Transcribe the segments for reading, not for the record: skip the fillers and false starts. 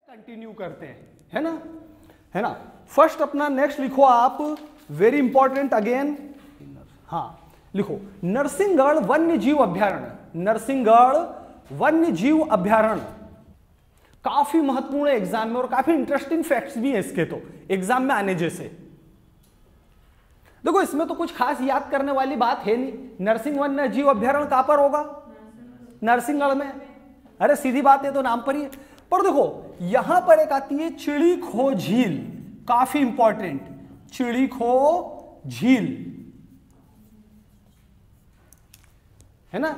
Continue करते हैं, है ना। फर्स्ट अपना नेक्स्ट लिखो आप, वेरी इंपॉर्टेंट अगेन, हाँ लिखो नरसिंहगढ़ वन्य जीव अभ्यारण्य। नरसिंहगढ़ वन्य जीव अभ्यारण्य काफी महत्वपूर्ण है एग्जाम में, और काफी इंटरेस्टिंग फैक्ट्स भी हैं इसके, तो एग्जाम में आने जैसे। देखो इसमें तो कुछ खास याद करने वाली बात है नहीं। नरसिंह वन्य जीव अभ्यारण्य कहां पर होगा? नरसिंहगढ़ में। अरे सीधी बात है, तो नाम पर ही। पर देखो यहां पर एक आती है चिड़ीखो झील, काफी इंपॉर्टेंट, चिड़ीखो झील, है ना।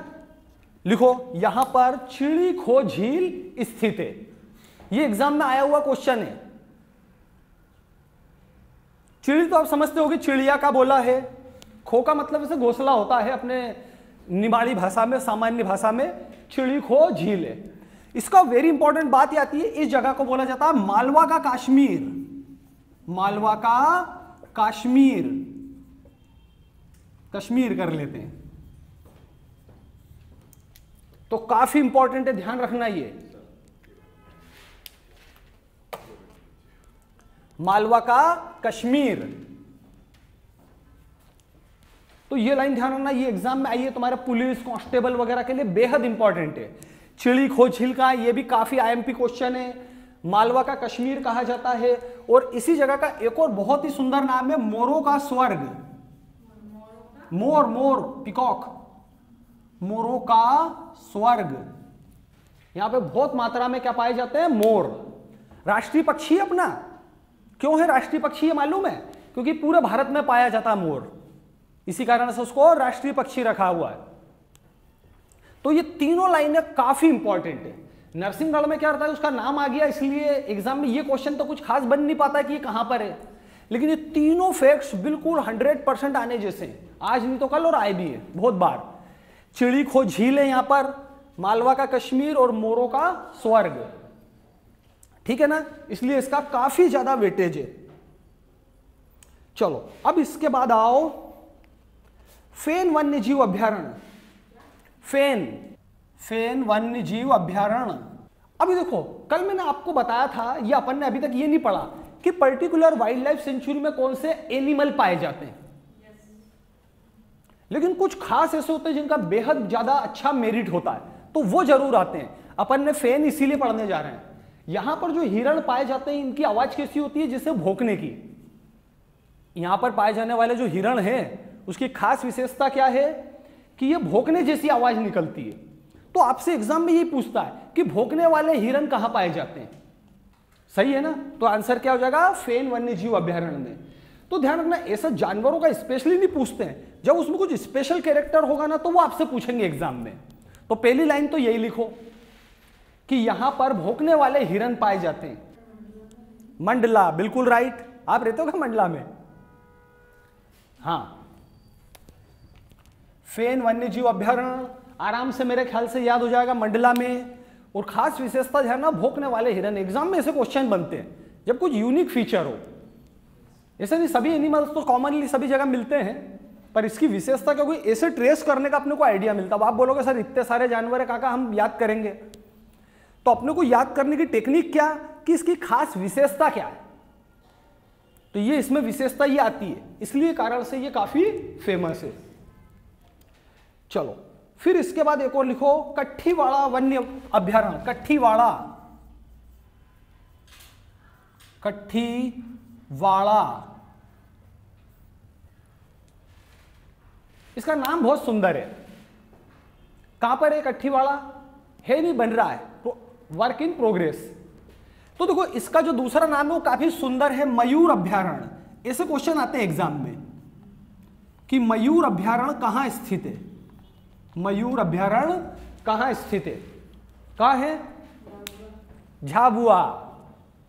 लिखो यहां पर चिड़ीखो झील स्थित है। ये एग्जाम में आया हुआ क्वेश्चन है। चिड़ी तो आप समझते होगे, चिड़िया का बोला है, खो का मतलब इसे घोंसला होता है अपने निमाड़ी भाषा में, सामान्य भाषा में चिड़ीखो झील है। इसका वेरी इंपॉर्टेंट बात ये आती है, इस जगह को बोला जाता है मालवा का कश्मीर। मालवा का कश्मीर, कश्मीर कर लेते हैं, तो काफी इंपॉर्टेंट है, ध्यान रखना ये मालवा का कश्मीर। तो ये लाइन ध्यान रखना, ये एग्जाम में आई है तुम्हारे पुलिस कांस्टेबल वगैरह के लिए बेहद इंपॉर्टेंट है। चिड़ीखो झील का ये भी काफी आईएमपी क्वेश्चन है। मालवा का कश्मीर कहा जाता है, और इसी जगह का एक और बहुत ही सुंदर नाम है मोरों का स्वर्ग। मोर, मोर पिकॉक, मोरों का स्वर्ग। यहां पे बहुत मात्रा में क्या पाए जाते हैं? मोर। राष्ट्रीय पक्षी है अपना। क्यों है राष्ट्रीय पक्षी? है मालूम है, क्योंकि पूरे भारत में पाया जाता है मोर, इसी कारण से उसको राष्ट्रीय पक्षी रखा हुआ है। तो ये तीनों लाइनें काफी इंपॉर्टेंट है। नरसिंहगढ़ में क्या रहता है, उसका नाम आ गया, इसलिए एग्जाम में ये क्वेश्चन तो कुछ खास बन नहीं पाता कि ये कहां पर है, लेकिन ये तीनों फैक्ट्स बिल्कुल 100% आने जैसे हैं। आज नहीं तो कल, और आए भी है बहुत बार। चिड़ीखो झील है यहां पर, मालवा का कश्मीर और मोरों का स्वर्ग, ठीक है ना, इसलिए इसका काफी ज्यादा वेटेज है। चलो अब इसके बाद आओ फेन वन्य जीव अभ्यारण्य। फेन वन्य जीव अभ्यारण्य। अभी देखो कल मैंने आपको बताया था, ये अपन ने अभी तक ये नहीं पढ़ा कि पर्टिकुलर वाइल्ड लाइफ सेंचुरी में कौन से एनिमल पाए जाते हैं, लेकिन कुछ खास ऐसे होते हैं जिनका बेहद ज्यादा अच्छा मेरिट होता है, तो वो जरूर आते हैं। अपन ने फेन इसीलिए पढ़ने जा रहे हैं। यहां पर जो हिरण पाए जाते हैं, इनकी आवाज कैसी होती है? जिसे भौंकने की। यहां पर पाए जाने वाले जो हिरण हैं, उसकी खास विशेषता क्या है कि ये भौंकने जैसी आवाज निकलती है। तो आपसे एग्जाम में यही पूछता है कि भौंकने वाले हिरण कहां पाए जाते हैं, सही है ना। तो आंसर क्या हो जाएगा? फेन वन्य जीव अभ्यारण्य में। तो ध्यान रखना, ऐसा जानवरों का स्पेशली नहीं पूछते हैं, जब उसमें कुछ स्पेशल कैरेक्टर होगा ना, तो वो आपसे पूछेंगे एग्जाम में। तो पहली लाइन तो यही लिखो कि यहां पर भौंकने वाले हिरण पाए जाते हैं। मंडला, बिल्कुल राइट। आप रहते हो क्या मंडला में? हाँ, फेन वन्य जीव अभ्यारण्य आराम से मेरे ख्याल से याद हो जाएगा, मंडला में। और खास विशेषता ध्यान ना, भौंकने वाले हिरण। एग्जाम में ऐसे क्वेश्चन बनते हैं जब कुछ यूनिक फीचर हो। ऐसे नहीं सभी एनिमल्स तो कॉमनली सभी जगह मिलते हैं, पर इसकी विशेषता क्योंकि ऐसे ट्रेस करने का अपने को आइडिया मिलता। अब आप बोलोगे सर इतने सारे जानवर है काका, हम याद करेंगे? तो अपने को याद करने की टेक्निक क्या कि इसकी खास विशेषता क्या है, तो ये इसमें विशेषता ये आती है, इसलिए कारण से ये काफी फेमस है। चलो फिर इसके बाद एक और लिखो, कट्ठीवाड़ा वन्य अभ्यारण्य। कट्ठीवाड़ा, कट्ठीवाड़ा, इसका नाम बहुत सुंदर है। कहां पर है कट्ठीवाड़ा? है नहीं, बन रहा है, वर्क इन प्रोग्रेस। तो देखो इसका जो दूसरा नाम है वो काफी सुंदर है, मयूर अभ्यारण्य। ऐसे क्वेश्चन आते हैं एग्जाम में कि मयूर अभ्यारण्य कहां स्थित है। मयूर अभ्यारण्य कहां स्थित है? कहां है? झाबुआ,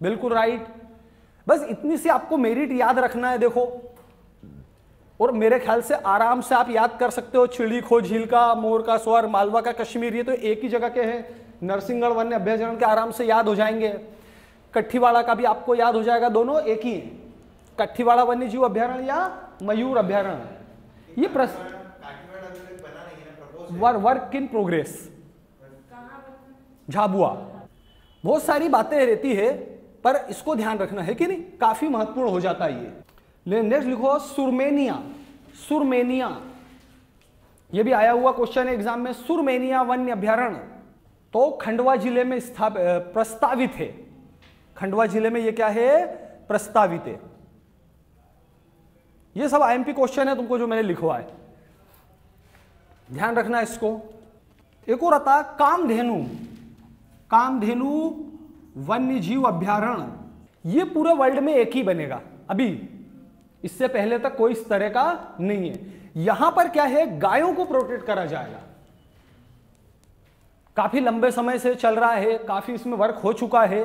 बिल्कुल राइट। बस इतनी सी आपको मेरिट याद रखना है, देखो, और मेरे ख्याल से आराम से आप याद कर सकते हो। चिड़ीखो झील का, मोर का स्वर्ग, मालवा का कश्मीर, ये तो एक ही जगह के हैं। नरसिंहगढ़ वन्य अभ्यारण्य के आराम से याद हो जाएंगे। कट्ठीवाड़ा का भी आपको याद हो जाएगा, दोनों एक ही है, कट्ठीवाड़ा वन्य जीव अभ्यारण्य या मयूर अभ्यारण्य। ये प्रश्न वर्क इन प्रोग्रेस, झाबुआ। बहुत सारी बातें रहती है पर इसको ध्यान रखना है कि नहीं, काफी महत्वपूर्ण हो जाता है ये। नेक्स्ट लिखो सुरमेनिया। सुरमेनिया ये भी आया हुआ क्वेश्चन है एग्जाम में। सुरमेनिया वन्य अभ्यारण्य तो खंडवा जिले में प्रस्तावित है। खंडवा जिले में ये क्या है, प्रस्तावित है। ये सब आईएमपी क्वेश्चन है तुमको जो मैंने लिखवा है, ध्यान रखना इसको। एक और आता कामधेनु। कामधेनु वन्य जीव अभ्यारण्य, ये पूरे वर्ल्ड में एक ही बनेगा अभी, इससे पहले तक कोई इस तरह का नहीं है। यहां पर क्या है, गायों को प्रोटेक्ट करा जाएगा। काफी लंबे समय से चल रहा है, काफी इसमें वर्क हो चुका है।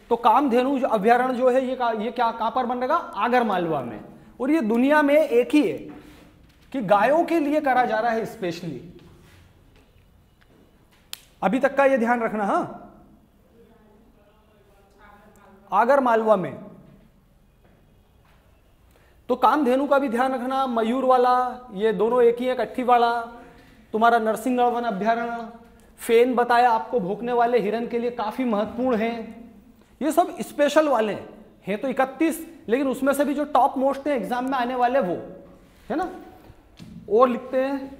तो कामधेनु अभ्यारण्य जो है ये क्या कहां पर बनेगा, आगर मालवा में। और ये दुनिया में एक ही है कि गायों के लिए करा जा रहा है स्पेशली। अभी तक का ये ध्यान रखना। हाँ, आगर मालवा में। तो कामधेनु का भी ध्यान रखना। मयूर वाला ये दोनों एक ही है, कट्ठी वाला तुम्हारा नरसिंहगढ़ वन अभ्यारण्य। फेन बताया आपको, भोंकने वाले हिरन के लिए काफी महत्वपूर्ण है। ये सब स्पेशल वाले हैं तो 31, लेकिन उसमें से भी जो टॉप मोस्ट है एग्जाम में आने वाले वो है ना। और लिखते हैं,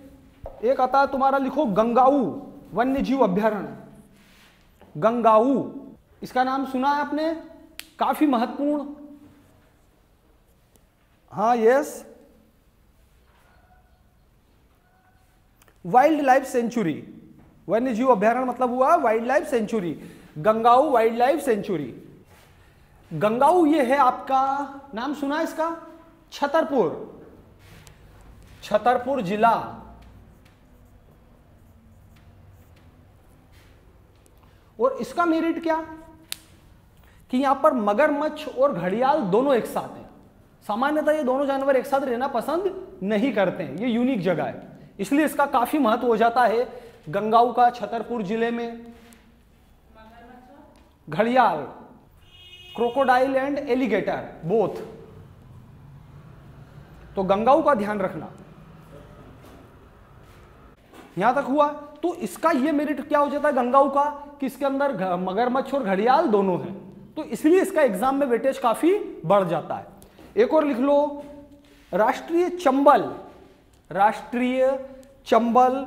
एक आता है तुम्हारा, लिखो गंगाऊ वन्य जीव अभ्यारण्य। गंगाऊ, इसका नाम सुना है आपने, काफी महत्वपूर्ण। हाँ, यस, वाइल्ड लाइफ सेंचुरी। वन्य जीव अभ्यारण्य मतलब हुआ wildlife sanctuary. Gangau wildlife sanctuary. Gangau ये है आपका, नाम सुना है इसका, छतरपुर। छतरपुर जिला। और इसका मेरिट क्या कि यहां पर मगरमच्छ और घड़ियाल दोनों एक साथ हैं। सामान्यतः ये दोनों जानवर एक साथ रहना पसंद नहीं करते हैं, ये यूनिक जगह है, इसलिए इसका काफी महत्व हो जाता है गंगाऊ का। छतरपुर जिले में घड़ियाल, क्रोकोडाइल एंड एलिगेटर बोथ। तो गंगाऊ का ध्यान रखना। यहां तक हुआ। तो इसका ये मेरिट क्या हो जाता है गंगाऊ का कि इसके अंदर मगरमच्छ और घड़ियाल दोनों हैं, तो इसलिए इसका एग्जाम में वेटेज काफी बढ़ जाता है। एक और लिख लो, राष्ट्रीय चंबल। राष्ट्रीय चंबल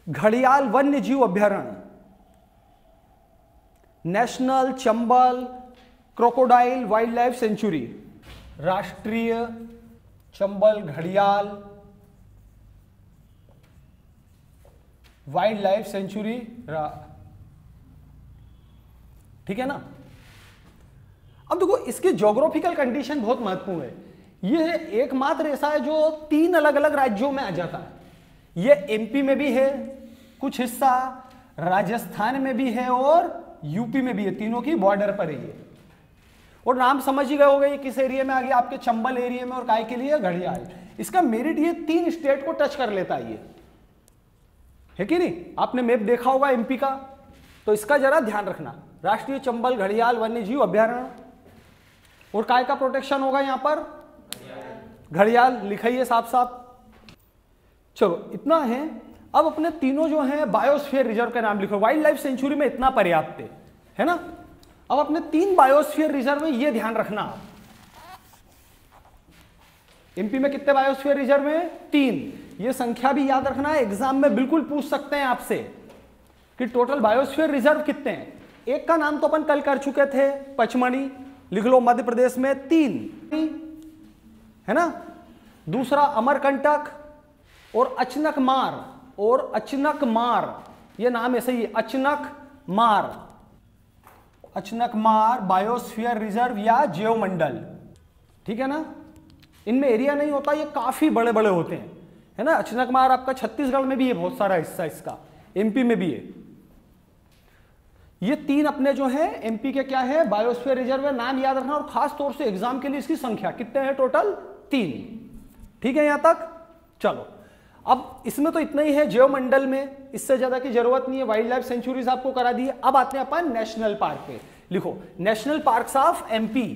घड़ियाल वन्य जीव अभ्यारण्य। National Chambal crocodile wild life sanctuary. राष्ट्रीय चंबल घड़ियाल वाइल्ड लाइफ सेंचुरी। ठीक है ना। अब देखो, इसकी ज्योग्राफिकल कंडीशन बहुत महत्वपूर्ण है। यह एकमात्र ऐसा है जो 3 अलग अलग राज्यों में आ जाता है। यह एमपी में भी है, कुछ हिस्सा राजस्थान में भी है और यूपी में भी है, तीनों की बॉर्डर पर है ये। और नाम समझ ही गए होंगे ये किस एरिया में आ गया, आपके चंबल एरिया में, और काय के लिए घड़ियाल। इसका मेरिट ये 3 स्टेट को टच कर लेता है, ये है कि नहीं। आपने मैप देखा होगा एमपी का, तो इसका जरा ध्यान रखना। राष्ट्रीय चंबल घड़ियाल वन्य जीव अभ्यारण्य। और काय का प्रोटेक्शन होगा यहां पर, घड़ियाल लिखाइए साफ साफ। चलो इतना है। अब अपने तीनों जो हैं बायोस्फीयर रिजर्व का नाम लिखो। वाइल्ड लाइफ सेंचुरी में इतना पर्याप्त है ना। अब अपने 3 बायोस्फीयर रिजर्व में ये ध्यान रखना। एमपी में कितने बायोस्फीयर रिजर्व हैं, 3। ये संख्या भी याद रखना है, एग्जाम में बिल्कुल पूछ सकते हैं आपसे कि टोटल बायोस्फीयर रिजर्व कितने हैं। एक का नाम तो अपन कल कर चुके थे, पचमढ़ी, लिख लो मध्य प्रदेश में 3 है ना। दूसरा अमरकंटक और अचनकमार। और अचनकमार ये नाम ऐसे ही, अचनकमार। अचनकमार बायोस्फीयर रिजर्व या जैवमंडल, ठीक है ना। इनमें एरिया नहीं होता, ये काफी बड़े बड़े होते हैं, है ना। अचनकमार आपका छत्तीसगढ़ में भी है, बहुत सारा हिस्सा इसका, एमपी में भी है। ये 3 अपने जो है एमपी के क्या है, बायोस्फीयर रिजर्व है। नाम याद रखना, और खास तौर से एग्जाम के लिए इसकी संख्या कितने हैं, टोटल 3। ठीक है यहां तक। चलो अब इसमें तो इतना ही है जैवमंडल में, इससे ज्यादा की जरूरत नहीं है। वाइल्ड लाइफ सेंचुरीज आपको करा दी है। अब आते हैं अपन नेशनल पार्क पे। लिखो नेशनल पार्क्स ऑफ एमपी।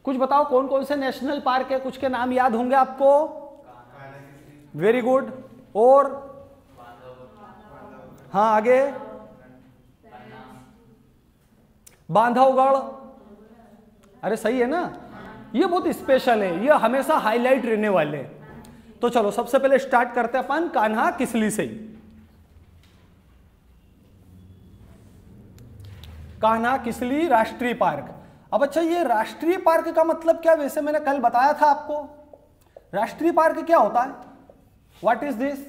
कुछ बताओ कौन कौन से नेशनल पार्क है, कुछ के नाम याद होंगे आपको। Very good. और हाँ आगे, बांधवगढ़, अरे सही है ना, ये बहुत स्पेशल है, ये हमेशा हाईलाइट रहने वाले हैं। तो चलो सबसे पहले स्टार्ट करते हैं अपन कान्हा किसली से ही। कान्हा किसली राष्ट्रीय पार्क। अब अच्छा, ये राष्ट्रीय पार्क का मतलब क्या, वैसे मैंने कल बताया था आपको, राष्ट्रीय पार्क क्या होता है, व्हाट इज दिस।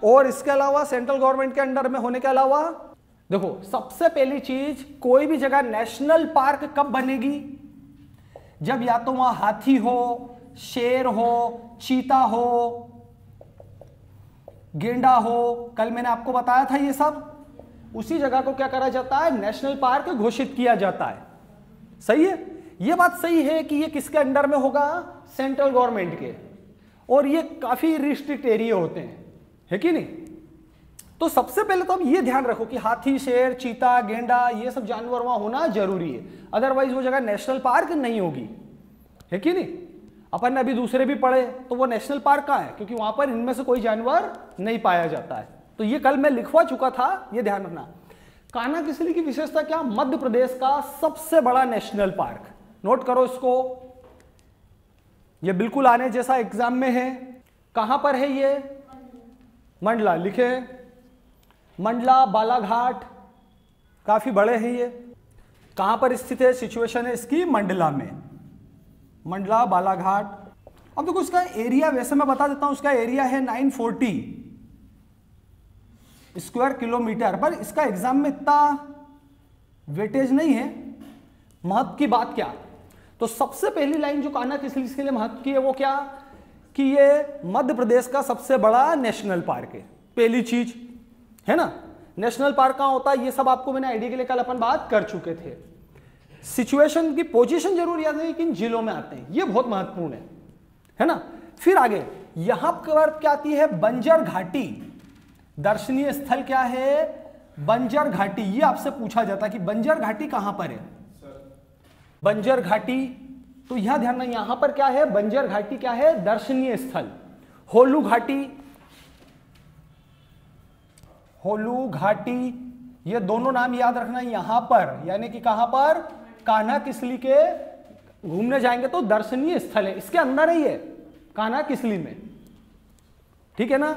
और इसके अलावा सेंट्रल गवर्नमेंट के अंडर में होने के अलावा, देखो सबसे पहली चीज, कोई भी जगह नेशनल पार्क कब बनेगी, जब या तो वहां हाथी हो, शेर हो, चीता हो, गेंडा हो, कल मैंने आपको बताया था ये सब, उसी जगह को क्या करा जाता है, नेशनल पार्क घोषित किया जाता है। सही है, ये बात सही है कि ये किसके अंडर में होगा, सेंट्रल गवर्नमेंट के, और ये काफी रिस्ट्रिक्ट एरिया होते हैं, है कि नहीं। तो सबसे पहले तो अब ये ध्यान रखो कि हाथी, शेर, चीता, गेंडा, ये सब जानवर वहां होना जरूरी है, अदरवाइज वो जगह नेशनल पार्क नहीं होगी, है कि नहीं। अपन ने अभी दूसरे भी पढ़े, तो वो नेशनल पार्क कहाँ है, क्योंकि वहां पर इनमें से कोई जानवर नहीं पाया जाता है। तो ये कल मैं लिखवा चुका था, ये ध्यान रखना। कान्हा किसली की विशेषता क्या, मध्य प्रदेश का सबसे बड़ा नेशनल पार्क, नोट करो इसको, ये बिल्कुल आने जैसा एग्जाम में है। कहां पर है ये, मंडला, लिखे मंडला, बालाघाट, काफी बड़े हैं ये। कहां पर स्थित है, सिचुएशन है इसकी मंडला में, मंडला, बालाघाट। अब देखो इसका एरिया, वैसे मैं बता देता हूं, इसका एरिया है 940 स्क्वायर किलोमीटर, पर इसका एग्जाम में इतना वेटेज नहीं है। महत्व की बात क्या, तो सबसे पहली लाइन जो कान्हा किसली के लिए महत्व की है वो क्या, कि ये मध्य प्रदेश का सबसे बड़ा नेशनल पार्क है, पहली चीज है ना। नेशनल पार्क कहां होता है, ये सब आपको मैंने आइडिया के लिए कल अपन बात कर चुके थे। सिचुएशन की पोजीशन जरूर याद है, किन जिलों में आते हैं, ये बहुत महत्वपूर्ण है ना। फिर आगे यहां पर क्या आती है, बंजर घाटी, दर्शनीय स्थल क्या है, बंजर घाटी। ये आपसे पूछा जाता है कि बंजर घाटी कहां पर है, बंजर घाटी, तो यहां ध्यान रखना, यहां पर क्या है, बंजर घाटी क्या है, दर्शनीय स्थल। होलू घाटी, होलू घाटी, ये दोनों नाम याद रखना यहां पर, यानी कि कहां पर, कान्हा किसली के घूमने जाएंगे तो दर्शनीय स्थल है, इसके अंदर ही है कान्हा किसली में, ठीक है ना।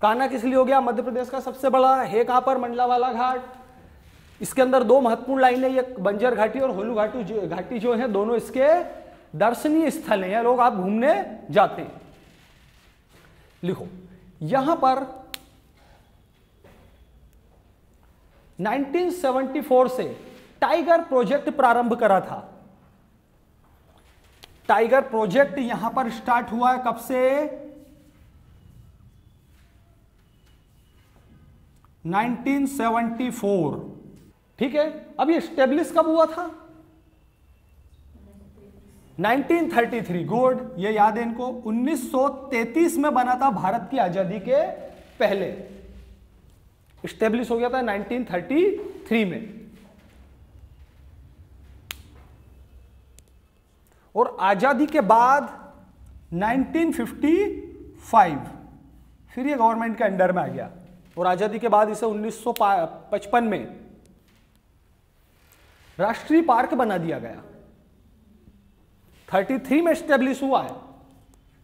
कान्हा किसली हो गया मध्य प्रदेश का सबसे बड़ा, है कहां पर, मंडला वाला घाट। इसके अंदर दो महत्वपूर्ण लाइनें, ये बंजर घाटी और होलू घाटी जो है, दोनों इसके दर्शनीय स्थल हैं, लोग आप घूमने जाते हैं। लिखो यहां पर 1974 से टाइगर प्रोजेक्ट प्रारंभ करा था। टाइगर प्रोजेक्ट यहां पर स्टार्ट हुआ है, कब से, 1974, ठीक है। अब ये स्टेब्लिश कब हुआ था, 1933, गुड, ये याद है इनको। 1933 में बना था, भारत की आजादी के पहले स्टेब्लिश हो गया था 1933 में। और आजादी के बाद 1955 फिर ये गवर्नमेंट के अंडर में आ गया, और आजादी के बाद इसे 1955 में राष्ट्रीय पार्क बना दिया गया। 33 में स्टेब्लिश हुआ है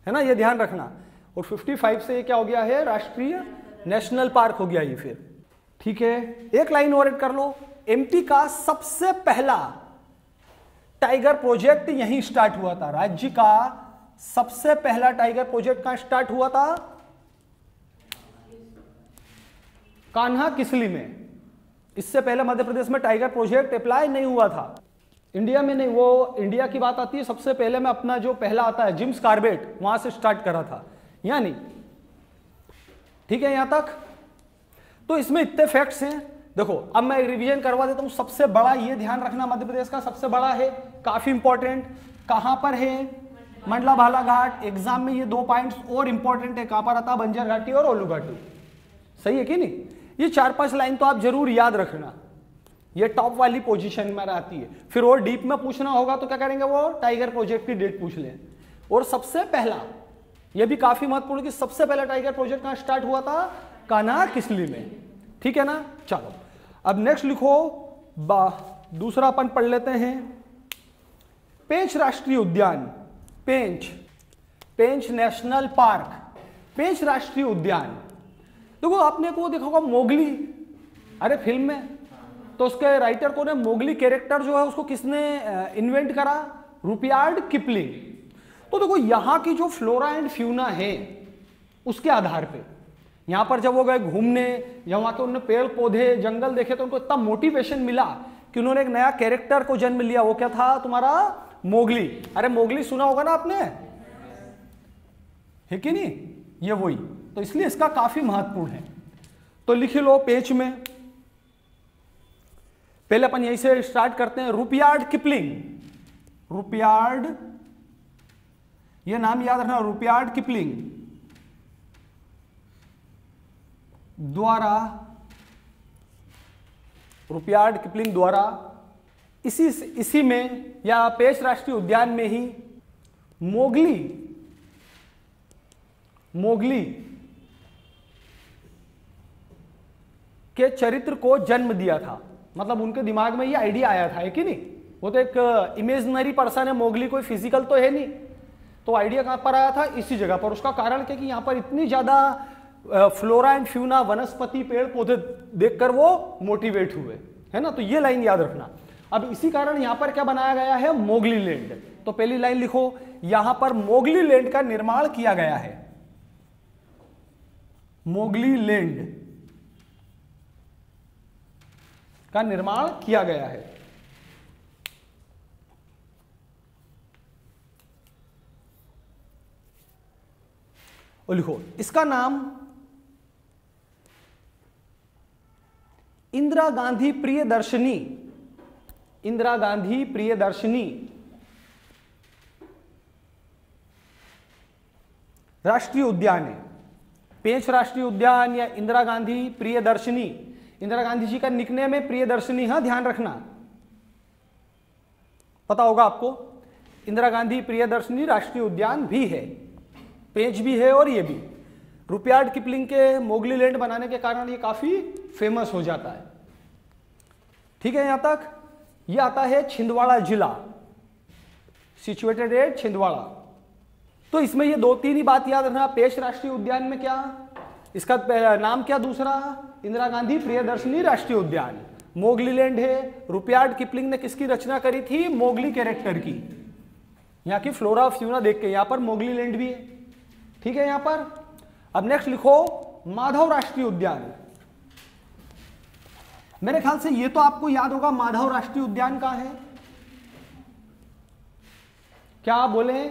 ना, ये ध्यान रखना। और 55 से ये क्या हो गया है, राष्ट्रीय नेशनल पार्क हो गया ये फिर, ठीक है। एक लाइन और ऐड कर लो, एमपी का सबसे पहला टाइगर प्रोजेक्ट यहीं स्टार्ट हुआ था। राज्य का सबसे पहला टाइगर प्रोजेक्ट कहां स्टार्ट हुआ था, कान्हा किसली में। इससे पहले मध्य प्रदेश में टाइगर प्रोजेक्ट अप्लाई नहीं हुआ था, इंडिया में नहीं। वो इंडिया की बात आती है, सबसे पहले में अपना जो पहला आता है जिम्स कार्बेट, वहां से स्टार्ट करा था, या नहीं, ठीक है यहां तक। तो इसमें इतने फैक्ट्स हैं। देखो अब मैं रिवीजन करवा देता हूं। सबसे बड़ा ये ध्यान रखना, मध्य प्रदेश का सबसे बड़ा है, काफी इंपॉर्टेंट। कहां पर है, मंडला बालाघाट। एग्जाम में ये दो पॉइंट्स और इंपॉर्टेंट है, कहां पर आता, बंजर घाटी और ओलू घाटी। सही है कि नहीं, ये 4-5 लाइन तो आप जरूर याद रखना, ये टॉप वाली पोजीशन में आती है। फिर और डीप में पूछना होगा तो क्या करेंगे, वो टाइगर प्रोजेक्ट की डेट पूछ लें। और सबसे पहला, ये भी काफी महत्वपूर्ण कि सबसे पहला टाइगर प्रोजेक्ट कहां स्टार्ट हुआ था, कान्हा किसली में, ठीक है ना। चलो अब नेक्स्ट लिखो, दूसरा अपन पढ़ लेते हैं, पेंच राष्ट्रीय उद्यान। पेंच नेशनल पार्क, पेंच राष्ट्रीय उद्यान। देखो आपने को देखा होगा मोगली, अरे फिल्म में, तो उसके राइटर को ने मोगली कैरेक्टर जो है उसको किसने इन्वेंट करा? Rudyard Kipling. तो देखो यहाँ की जो फ्लोरा एंड फ्यूना है उसके आधार पे यहाँ पर जब वो गए घूमने, या वहाँ के उन्होंने पेड़ पौधे जंगल देखे तो उनको इतना मोटिवेशन मिला कि उन्होंने एक नया कैरेक्टर को जन्म लिया। वो क्या था तुम्हारा? मोगली। अरे मोगली सुना होगा ना आपने, है कि नहीं? ये वही, तो इसलिए इसका काफी महत्वपूर्ण है। तो लिख लो पेज में, पहले अपन यहीं से स्टार्ट करते हैं। रुडयार्ड किपलिंग, रुडयार्ड, ये नाम याद रखना, रुडयार्ड किपलिंग द्वारा, रुडयार्ड किपलिंग द्वारा इसी में या पेंच राष्ट्रीय उद्यान में ही मोगली के चरित्र को जन्म दिया था। मतलब उनके दिमाग में ये आइडिया आया था, है कि नहीं? वो तो एक इमेजिनरी पर्सन है मोगली, कोई फिजिकल तो है नहीं। तो आइडिया कहां पर आया था? इसी जगह पर। उसका कारण क्या कि यहां पर इतनी ज्यादा फ्लोरा एंड फ्यूना, वनस्पति, पेड़ पौधे देखकर वो मोटिवेट हुए, है ना? तो ये लाइन याद रखना। अब इसी कारण यहां पर क्या बनाया गया है? Mowgli land. तो पहली लाइन लिखो, यहां पर मोगली लैंड का निर्माण किया गया है। मोगली लैंड का निर्माण किया गया है। और लिखो इसका नाम इंदिरा गांधी प्रियदर्शनी, इंदिरा गांधी प्रियदर्शनी राष्ट्रीय उद्यान है। पेंच राष्ट्रीय उद्यान या इंदिरा गांधी प्रियदर्शनी, इंदिरा गांधी जी का निकनेम है प्रियदर्शनी। हाँ, ध्यान रखना, पता होगा आपको। इंदिरा गांधी प्रियदर्शनी राष्ट्रीय उद्यान भी है, पेंच भी है और ये भी। रुडयार्ड किपलिंग के मोगली लैंड बनाने के कारण ये काफी फेमस हो जाता है। ठीक है, यहां तक। ये आता है छिंदवाड़ा जिला, सिचुएटेड एट छिंदवाड़ा। तो इसमें ये 2-3 ही बात याद रखना। पेंच राष्ट्रीय उद्यान में क्या, इसका नाम क्या? दूसरा इंदिरा गांधी प्रियदर्शनी राष्ट्रीय उद्यान। मोगली लैंड है। रुडयार्ड किपलिंग ने किसकी रचना करी थी? मोगली कैरेक्टर की। यहाँ की फ्लोरा फ्यूना देख के, यहां पर मोगली लैंड भी है। ठीक है यहां पर। अब नेक्स्ट लिखो माधव राष्ट्रीय उद्यान। मेरे ख्याल से ये तो आपको याद होगा, माधव राष्ट्रीय उद्यान कहां है? क्या बोले?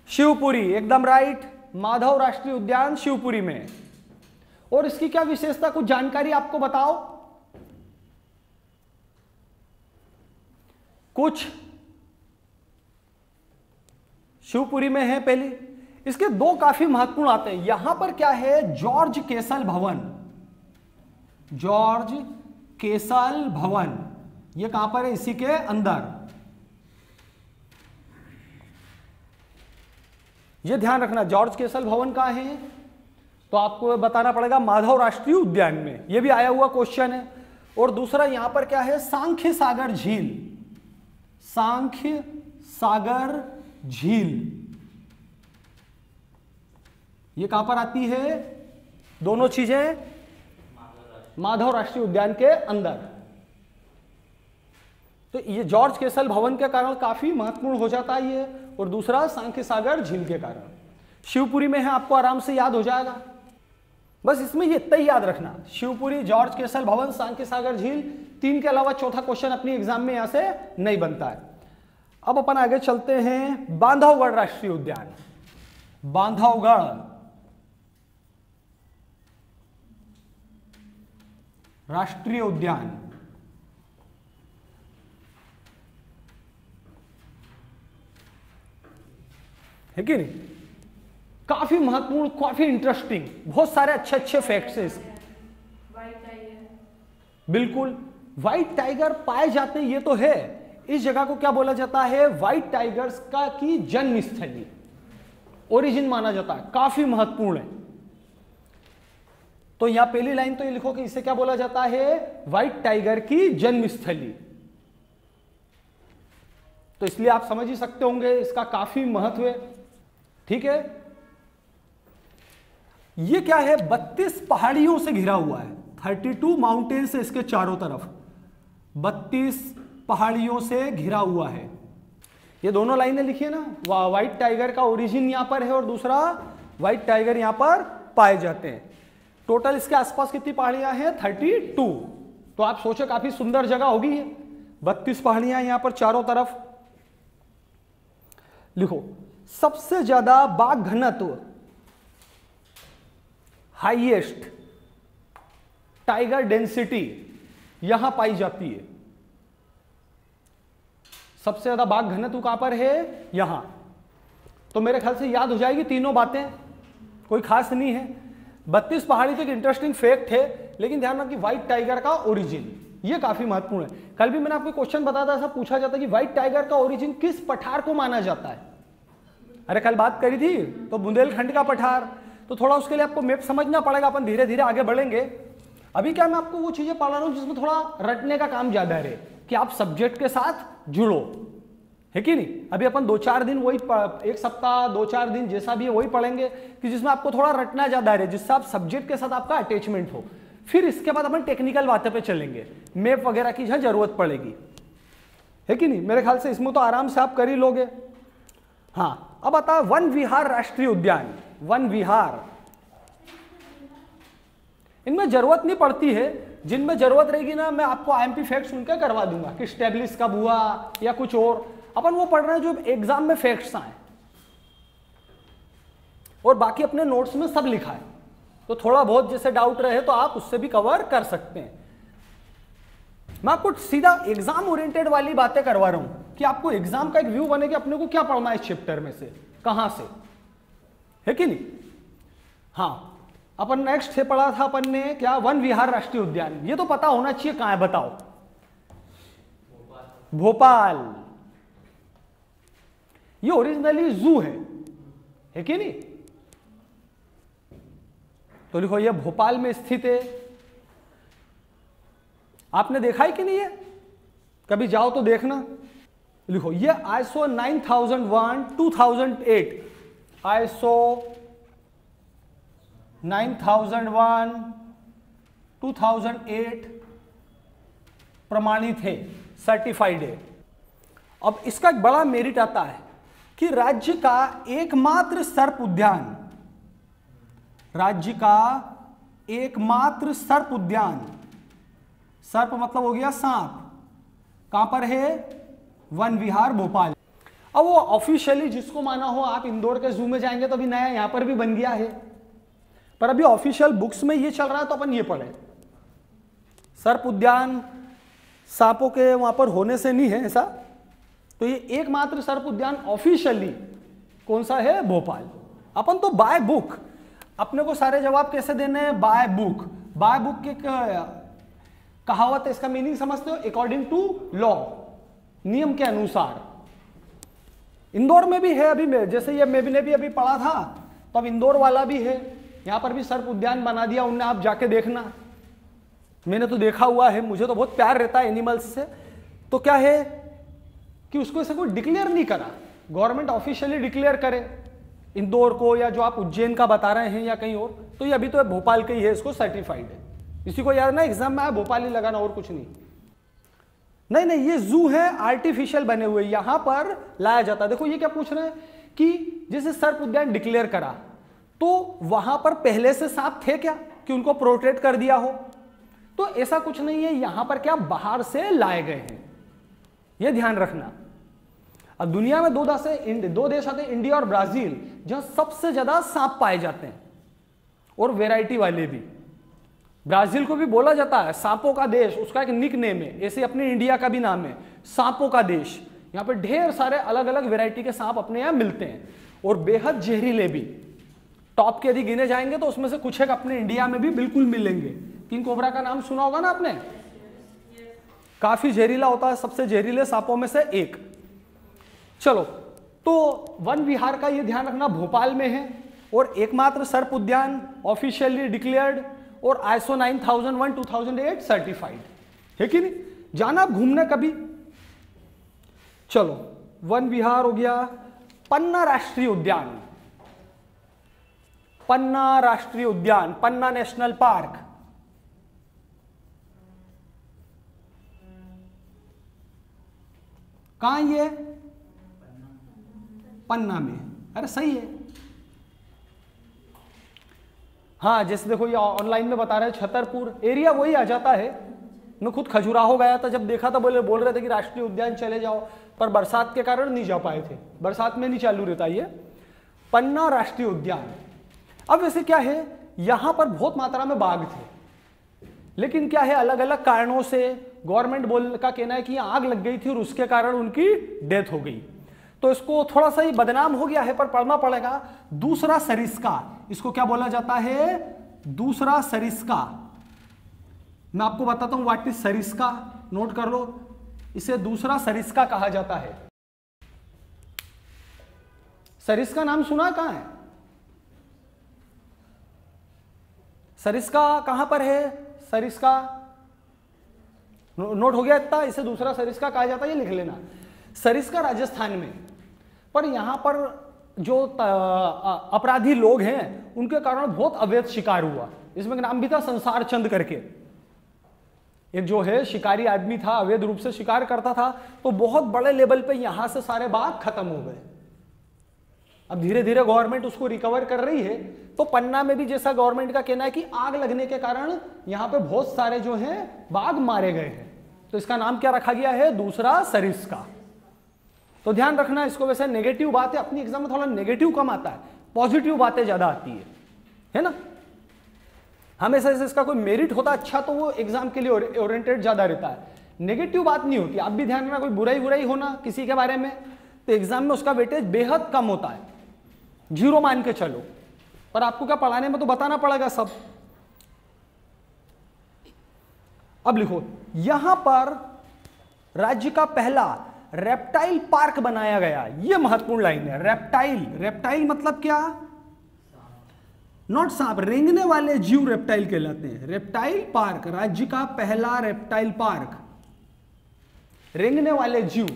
शिवपुरी, एकदम राइट। माधव राष्ट्रीय उद्यान शिवपुरी में। और इसकी क्या विशेषता, कुछ जानकारी आपको बताओ कुछ। शिवपुरी में है पहले। इसके 2 काफी महत्वपूर्ण आते हैं। यहां पर क्या है? जॉर्ज केसल भवन, जॉर्ज केसल भवन। ये कहां पर है? इसी के अंदर। ये ध्यान रखना, जॉर्ज केसल भवन कहां है? तो आपको बताना पड़ेगा माधव राष्ट्रीय उद्यान में। ये भी आया हुआ क्वेश्चन है। और दूसरा यहां पर क्या है? सांख्य सागर झील, सांख्य सागर झील। ये कहां पर आती है? दोनों चीजें माधव राष्ट्रीय उद्यान के अंदर। तो ये जॉर्ज केसल भवन के कारण काफी महत्वपूर्ण हो जाता है ये, और दूसरा सांख्य सागर झील के कारण। शिवपुरी में है, आपको आराम से याद हो जाएगा। बस इसमें ये इतना ही याद रखना, शिवपुरी, जॉर्ज केसल भवन, सांख्य सागर झील। 3 के अलावा चौथा क्वेश्चन अपनी एग्जाम में यहां से नहीं बनता है। अब अपन आगे चलते हैं बांधवगढ़ राष्ट्रीय उद्यान। बांधवगढ़ राष्ट्रीय उद्यान। है कि नहीं? काफी महत्वपूर्ण, काफी इंटरेस्टिंग, बहुत सारे अच्छे अच्छे फैक्ट्स हैं इसके। बिल्कुल, व्हाइट टाइगर पाए जाते हैं, ये तो है। इस जगह को क्या बोला जाता है? व्हाइट टाइगर्स का की जन्म स्थली, ओरिजिन माना जाता है। काफी महत्वपूर्ण है। तो यहां पहली लाइन तो ये लिखो कि इसे क्या बोला जाता है, व्हाइट टाइगर की जन्मस्थली। तो इसलिए आप समझ ही सकते होंगे इसका काफी महत्व है। ठीक है, ये क्या है, 32 पहाड़ियों से घिरा हुआ है, 32 माउंटेन से इसके चारों तरफ 32 पहाड़ियों से घिरा हुआ है। ये दोनों लाइनें लिखिए ना, व्हाइट टाइगर का ओरिजिन यहां पर है और दूसरा व्हाइट टाइगर यहां पर पाए जाते हैं। टोटल इसके आसपास कितनी पहाड़ियां हैं, 32। तो आप सोचो काफी सुंदर जगह होगी ये, 32 पहाड़ियां यहां पर चारों तरफ। लिखो, सबसे ज्यादा बाघ घनत्व, हाईएस्ट टाइगर डेंसिटी यहां पाई जाती है। सबसे ज्यादा बाघ घनत्व कहां पर है, यहां। तो मेरे ख्याल से याद हो जाएगी तीनों बातें, कोई खास नहीं है। 32 पहाड़ी तो एक इंटरेस्टिंग फैक्ट है, लेकिन ध्यान रखिए व्हाइट टाइगर का ओरिजिन ये काफी महत्वपूर्ण है। कल भी मैंने आपको क्वेश्चन बताया था, ऐसा पूछा जाता है कि व्हाइट टाइगर का ओरिजिन किस पठार को माना जाता है। अरे कल बात करी थी तो बुंदेलखंड का पठार, तो थोड़ा उसके लिए आपको मैप समझना पड़ेगा, अपन धीरे धीरे आगे बढ़ेंगे। अभी क्या मैं आपको वो चीजें पढ़ा रहा हूं जिसमें थोड़ा रटने का काम ज्यादा रहे, कि आप सब्जेक्ट के साथ जुड़ो, है कि नहीं। अभी अपन 2-4 दिन वही, एक सप्ताह 2-4 दिन जैसा भी है वही पढ़ेंगे, कि जिसमें आपको थोड़ा रटना ज्यादा रहे, जिससे आप सब्जेक्ट के साथ आपका अटैचमेंट हो। फिर इसके बाद अपन टेक्निकल बातें पे चलेंगे, मैप वगैरह की जहां जरूरत पड़ेगी, है कि नहीं। मेरे ख्याल से इसमें तो आराम से आप कर ही लोगे। हाँ, अब आता है वन विहार राष्ट्रीय उद्यान। वन विहार, इनमें जरूरत नहीं पड़ती है, जिनमें जरूरत रहेगी ना मैं आपको आईएमपी फैक्ट सुनकर करवा दूंगा कि स्टैब्लिश कब हुआ या कुछ और। अपन वो पढ़ रहे हैं जो एग्जाम में फैक्ट्स आए, और बाकी अपने नोट्स में सब लिखा है, तो थोड़ा बहुत जैसे डाउट रहे तो आप उससे भी कवर कर सकते हैं। मैं आपको सीधा एग्जाम ओरिएंटेड वाली बातें करवा रहा हूं कि आपको एग्जाम का एक व्यू बने कि अपने को क्या पढ़ना है इस चैप्टर में से, कहां से, है कि नहीं। हाँ, अपन नेक्स्ट से पढ़ा था अपन ने क्या, वन विहार राष्ट्रीय उद्यान। ये तो पता होना चाहिए कहां है, बताओ। भोपाल। ये ओरिजिनली जू है कि नहीं। तो लिखो ये भोपाल में स्थित है। आपने देखा है कि नहीं, है कभी जाओ तो देखना। लिखो ये ISO 9001 2008, ISO 9001 2008 प्रमाणित है, सर्टिफाइड है। अब इसका एक बड़ा मेरिट आता है कि राज्य का एकमात्र सर्प उद्यान, राज्य का एकमात्र सर्प उद्यान, सर्प मतलब हो गया सांप, कहां पर है, वन विहार भोपाल। अब वो ऑफिशियली जिसको माना हो, आप इंदौर के जू में जाएंगे तो अभी नया यहां पर भी बन गया है, पर अभी ऑफिशियल बुक्स में ये चल रहा है तो अपन ये पढ़े। सर्प उद्यान सांपों के वहां पर होने से नहीं है ऐसा, तो ये एकमात्र सर्प उद्यान ऑफिशियली कौन सा है, भोपाल। अपन तो बाय बुक, अपने को सारे जवाब कैसे देने हैं, बाय बुक। बाय बुक की कहावत है, इसका मीनिंग समझते हो, अकॉर्डिंग टू लॉ, नियम के अनुसार। इंदौर में भी है अभी, में जैसे ये मैंने भी अभी पढ़ा था, तो अब इंदौर वाला भी है, यहां पर भी सर्प उद्यान बना दिया उनने, आप जाके देखना। मैंने तो देखा हुआ है, मुझे तो बहुत प्यार रहता है एनिमल्स से। तो क्या है कि उसको ऐसे कोई डिक्लेयर नहीं करा, गवर्नमेंट ऑफिशियली डिक्लेयर करे इंदौर को, या जो आप उज्जैन का बता रहे हैं या कहीं और, तो ये अभी तो भोपाल का ही है, इसको सर्टिफाइड है। इसी को याद ना, एग्जाम में आया भोपाल ही लगाना, और कुछ नहीं। नहीं, ये जू है, आर्टिफिशियल बने हुए, यहां पर लाया जाता है। देखो ये क्या पूछ रहे हैं कि जैसे सर्प उद्यान डिक्लेयर करा, तो वहां पर पहले से सांप थे क्या कि उनको प्रोटेक्ट कर दिया हो, तो ऐसा कुछ नहीं है। यहां पर क्या बाहर से लाए गए हैं, यह ध्यान रखना। अब दुनिया में दो देश आते हैं, इंडिया और ब्राजील, जहां सबसे ज्यादा सांप पाए जाते हैं, और वैरायटी वाले भी। ब्राजील को भी बोला जाता है सांपों का देश, उसका एक निक नेम है, ऐसे अपने इंडिया का भी नाम है सांपों का देश। यहां पर ढेर सारे अलग अलग वैरायटी के सांप अपने यहां मिलते हैं, और बेहद जहरीले भी। टॉप के यदि गिने जाएंगे तो उसमें से कुछ एक अपने इंडिया में भी बिल्कुल मिलेंगे। किंग कोबरा का नाम सुना होगा ना आपने, काफी जहरीला होता है, सबसे जहरीले सांपों में से एक। चलो, तो वन विहार का ये ध्यान रखना, भोपाल में है, और एकमात्र सर्प उद्यान ऑफिशियली डिक्लेयर्ड, और ISO 9001 2008 सर्टिफाइड है कि नहीं। जाना आप घूमने कभी। चलो, वन विहार हो गया। पन्ना राष्ट्रीय उद्यान, पन्ना राष्ट्रीय उद्यान, पन्ना नेशनल पार्क, कहां ये? पन्ना में। अरे सही है। हाँ, जैसे देखो ये ऑनलाइन में बता रहे हैं छतरपुर, एरिया वही आ जाता है। मैं खुद खजुराहो गया था, जब देखा था बोल रहे थे कि राष्ट्रीय उद्यान चले जाओ, पर बरसात के कारण नहीं जा पाए थे। बरसात में नहीं चालू रहता ये पन्ना राष्ट्रीय उद्यान। अब वैसे क्या है, यहां पर बहुत मात्रा में बाघ थे, लेकिन क्या है, अलग अलग कारणों से गवर्नमेंट का कहना है कि आग लग गई थी और उसके कारण उनकी डेथ हो गई। तो इसको थोड़ा सा ही बदनाम हो गया है, पर पढ़ना पड़ेगा। दूसरा सरिस्का, इसको क्या बोला जाता है? दूसरा सरिस्का। मैं आपको बताता हूं व्हाट इज सरिस्का, नोट कर लो। इसे दूसरा सरिस्का कहा जाता है। सरिस्का नाम सुना कहां है? सरिस्का कहां पर है? सरिस्का नोट हो गया इतना। इसे दूसरा सरिस्का कहा जाता है, ये लिख लेना। सरिस्का राजस्थान में, पर यहां पर जो अपराधी लोग हैं उनके कारण बहुत अवैध शिकार हुआ। इसमें नाम भी था संसार चंद करके, एक जो है शिकारी आदमी था, अवैध रूप से शिकार करता था। तो बहुत बड़े लेवल पे यहां से सारे बाघ खत्म हो गए। अब धीरे धीरे गवर्नमेंट उसको रिकवर कर रही है। तो पन्ना में भी जैसा गवर्नमेंट का कहना है कि आग लगने के कारण यहां पे बहुत सारे जो हैं बाघ मारे गए हैं, तो इसका नाम क्या रखा गया है? दूसरा सरिस्का। तो ध्यान रखना इसको। वैसे नेगेटिव बात है, अपनी एग्जाम में थोड़ा नेगेटिव कम आता है, पॉजिटिव बातें ज्यादा आती है ना। हमेशा से इसका कोई मेरिट होता अच्छा तो वो एग्जाम के लिए ओरिएंटेड ज्यादा रहता है, नेगेटिव बात नहीं होती। आप भी ध्यान रखना, कोई बुराई होना किसी के बारे में तो एग्जाम में उसका वेटेज बेहद कम होता है, 0 मान के चलो। पर आपको क्या पढ़ाने में तो बताना पड़ेगा सब। अब लिखो, यहां पर राज्य का पहला रेप्टाइल पार्क बनाया गया। यह महत्वपूर्ण लाइन है। रेप्टाइल, रेप्टाइल मतलब क्या? नॉट सांप, रेंगने वाले जीव रेप्टाइल कहलाते हैं। रेप्टाइल पार्क, राज्य का पहला रेप्टाइल पार्क। रेंगने वाले जीव,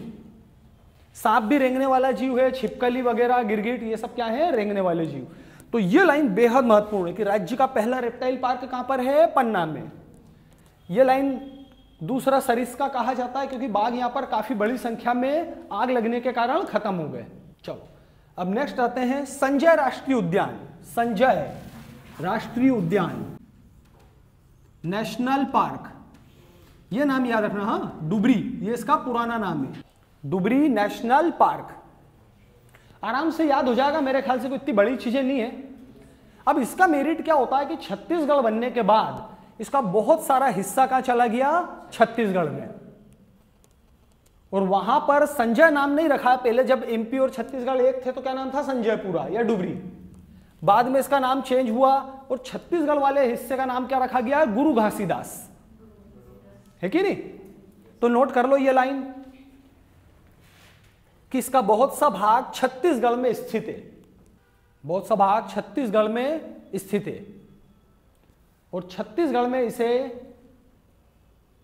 सांप भी रेंगने वाला जीव है, छिपकली वगैरह, गिरगिट, ये सब क्या है? रेंगने वाले जीव। तो ये लाइन बेहद महत्वपूर्ण है कि राज्य का पहला रेप्टाइल पार्क कहां पर है? पन्ना में। ये लाइन दूसरा सरिस्का कहा जाता है क्योंकि बाघ यहां पर काफी बड़ी संख्या में आग लगने के कारण खत्म हो गए। चलो, अब नेक्स्ट आते हैं संजय राष्ट्रीय उद्यान। संजय राष्ट्रीय उद्यान, नेशनल पार्क, ये नाम याद रखना। हाँ, डुबरी, ये इसका पुराना नाम है, डुबरी नेशनल पार्क। आराम से याद हो जाएगा, मेरे ख्याल से कोई इतनी बड़ी चीजें नहीं है। अब इसका मेरिट क्या होता है कि छत्तीसगढ़ बनने के बाद इसका बहुत सारा हिस्सा कहां चला गया? छत्तीसगढ़ में। और वहां पर संजय नाम नहीं रखा है। पहले जब एमपी और छत्तीसगढ़ एक थे तो क्या नाम था? संजयपुरा या डुबरी। बाद में इसका नाम चेंज हुआ और छत्तीसगढ़ वाले हिस्से का नाम क्या रखा गया? गुरु घासीदास, है कि नहीं? तो नोट कर लो ये लाइन कि इसका बहुत सा भाग छत्तीसगढ़ में स्थित है। बहुत सा भाग छत्तीसगढ़ में स्थित है और छत्तीसगढ़ में इसे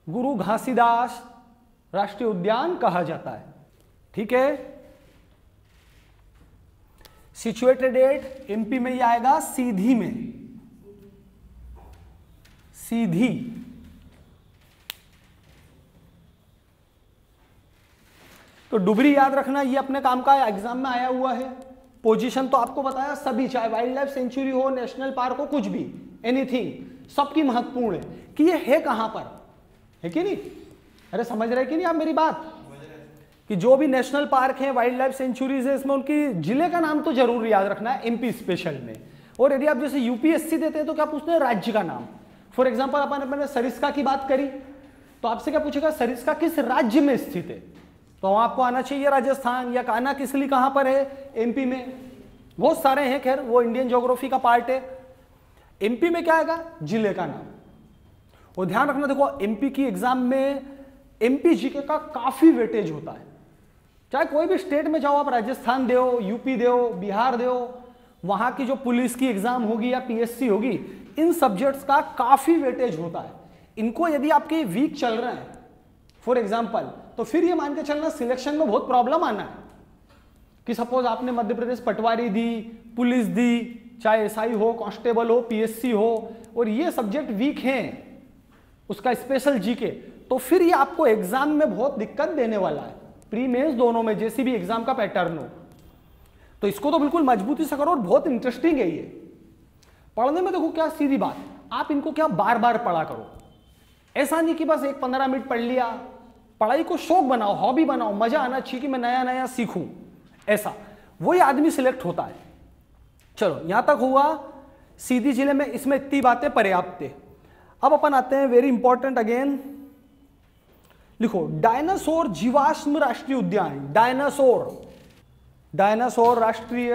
गुरु घासीदास राष्ट्रीय उद्यान कहा जाता है। ठीक है। सिचुएटेड एट एमपी में ही आएगा, सीधी में, सीधी। तो डुबरी याद रखना, ये अपने काम का एग्जाम में आया हुआ है। पोजीशन तो आपको बताया, सभी चाहे वाइल्ड लाइफ सेंचुरी हो, नेशनल पार्क हो, कुछ भी, एनीथिंग, सबकी महत्वपूर्ण है कि ये है कहां पर, है कि नहीं? अरे समझ रहे कि नहीं आप मेरी बात? कि जो भी नेशनल पार्क है, वाइल्ड लाइफ सेंचुरीज है, इसमें उनकी जिले का नाम तो जरूर याद रखना है, एमपी स्पेशल में। और यदि आप जैसे यूपीएससी देते हैं तो क्या पूछते हैं? राज्य का नाम। फॉर एग्जाम्पल अपन सरिस्का की बात करी तो आपसे क्या पूछेगा? सरिस्का किस राज्य में स्थित है? तो आपको आना चाहिए राजस्थान, या कान्हा किसली कहां पर है? एमपी में। बहुत सारे हैं, खैर वो इंडियन ज्योग्राफी का पार्ट है। एमपी में क्या आएगा? जिले का नाम। और ध्यान रखना, देखो एमपी की एग्जाम में एमपी जीके का काफी वेटेज होता है। चाहे कोई भी स्टेट में जाओ आप, राजस्थान दो, यूपी दो, बिहार दो, वहां की जो पुलिस की एग्जाम होगी या पीएससी होगी, इन सब्जेक्ट्स का काफी वेटेज होता है। इनको यदि आपके वीक चल रहे हैं फॉर एग्जाम्पल, तो फिर ये मान के चलना सिलेक्शन में बहुत प्रॉब्लम आना है कि सपोज आपने मध्य प्रदेश पटवारी दी, पुलिस दी, चाहे एसआई हो, कांस्टेबल हो, पीएससी हो, और ये सब्जेक्ट वीक हैं, उसका स्पेशल जीके, तो फिर ये आपको एग्जाम में बहुत दिक्कत देने वाला है, प्री मेंस दोनों में, जैसी भी एग्जाम का पैटर्न हो। तो इसको तो बिल्कुल मजबूती से करो, और बहुत इंटरेस्टिंग है ये पढ़ने में। देखो क्या सीधी बात, आप इनको क्या बार बार पढ़ा करो, ऐसा नहीं कि बस 15 मिनट पढ़ लिया। पढ़ाई को शौक बनाओ, हॉबी बनाओ, मजा आना चाहिए कि मैं नया नया सीखूं, ऐसा वही आदमी सिलेक्ट होता है। चलो यहां तक हुआ सीधी जिले में, इसमें इतनी बातें पर्याप्त है। अब अपन आते हैं वेरी इंपॉर्टेंट अगेन, लिखो डायनासोर जीवाश्म राष्ट्रीय उद्यान। डायनासोर, डायनासोर राष्ट्रीय,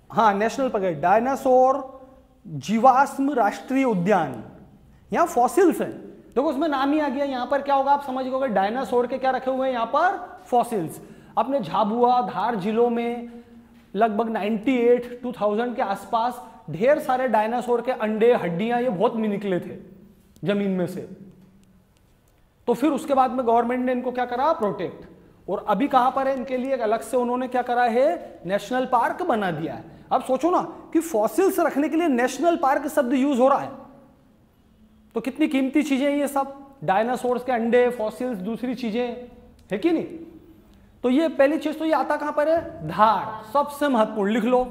हाँ नेशनल पकड़, डायनासोर जीवाश्म राष्ट्रीय उद्यान। यहां फॉसिल्स हैं, देखो उसमें नाम ही आ गया। यहां पर क्या होगा आप समझ गए, डायनासोर के क्या रखे हुए हैं यहां पर, फॉसिल्स। अपने झाबुआ, धार जिलों में लगभग 98-2000 के आसपास ढेर सारे डायनासोर के अंडे, हड्डियां, ये बहुत निकले थे जमीन में से। तो फिर उसके बाद में गवर्नमेंट ने इनको क्या करा, प्रोटेक्ट। और अभी कहां पर है, इनके लिए एक अलग से उन्होंने क्या करा है, नेशनल पार्क बना दिया है। अब सोचो ना कि फॉसिल्स रखने के लिए नेशनल पार्क शब्द यूज हो रहा है, तो कितनी कीमती चीजें ये सब, डायनासोर्स के अंडे, फॉसिल्स, दूसरी चीजें, है कि नहीं। तो ये पहली चीज तो ये आता कहां पर है, धार, सबसे महत्वपूर्ण लिख लो।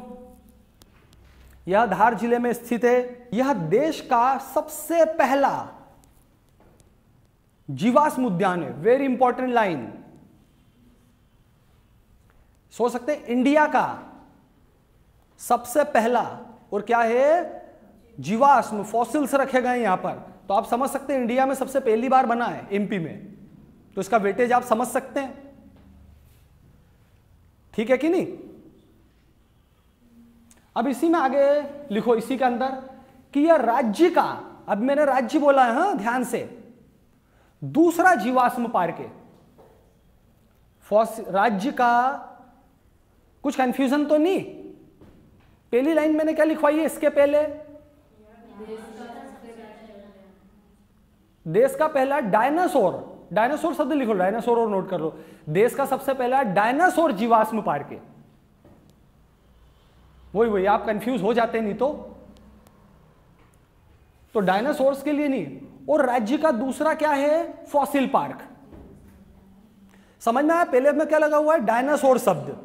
यह धार जिले में स्थित है। यह देश का सबसे पहला जीवाश्म उद्यान है। वेरी इंपॉर्टेंट लाइन, सोच सकते हैं इंडिया का सबसे पहला, और क्या है, जीवाश्म, फॉसिल्स रखे गए यहां पर। तो आप समझ सकते हैं इंडिया में सबसे पहली बार बना है एमपी में, तो इसका वेटेज आप समझ सकते हैं, ठीक है कि नहीं। अब इसी में आगे लिखो, इसी के अंदर कि यह राज्य का, अब मैंने राज्य बोला है, हाँ ध्यान से, दूसरा जीवाश्म पार्क है। राज्य का, कुछ कंफ्यूजन तो नहीं, पहली लाइन मैंने क्या लिखवाई है इसके पहले, देश का पहला डायनासोर, डायनासोर शब्द लिखो, डायनासोर और नोट कर लो, देश का सबसे पहला डायनासोर जीवाश्म पार्क है। वही आप कंफ्यूज हो जाते नहीं तो डायनासोर्स के लिए नहीं। और राज्य का दूसरा क्या है, फॉसिल पार्क। समझ में आया, पहले में क्या लगा हुआ है, डायनासोर शब्द,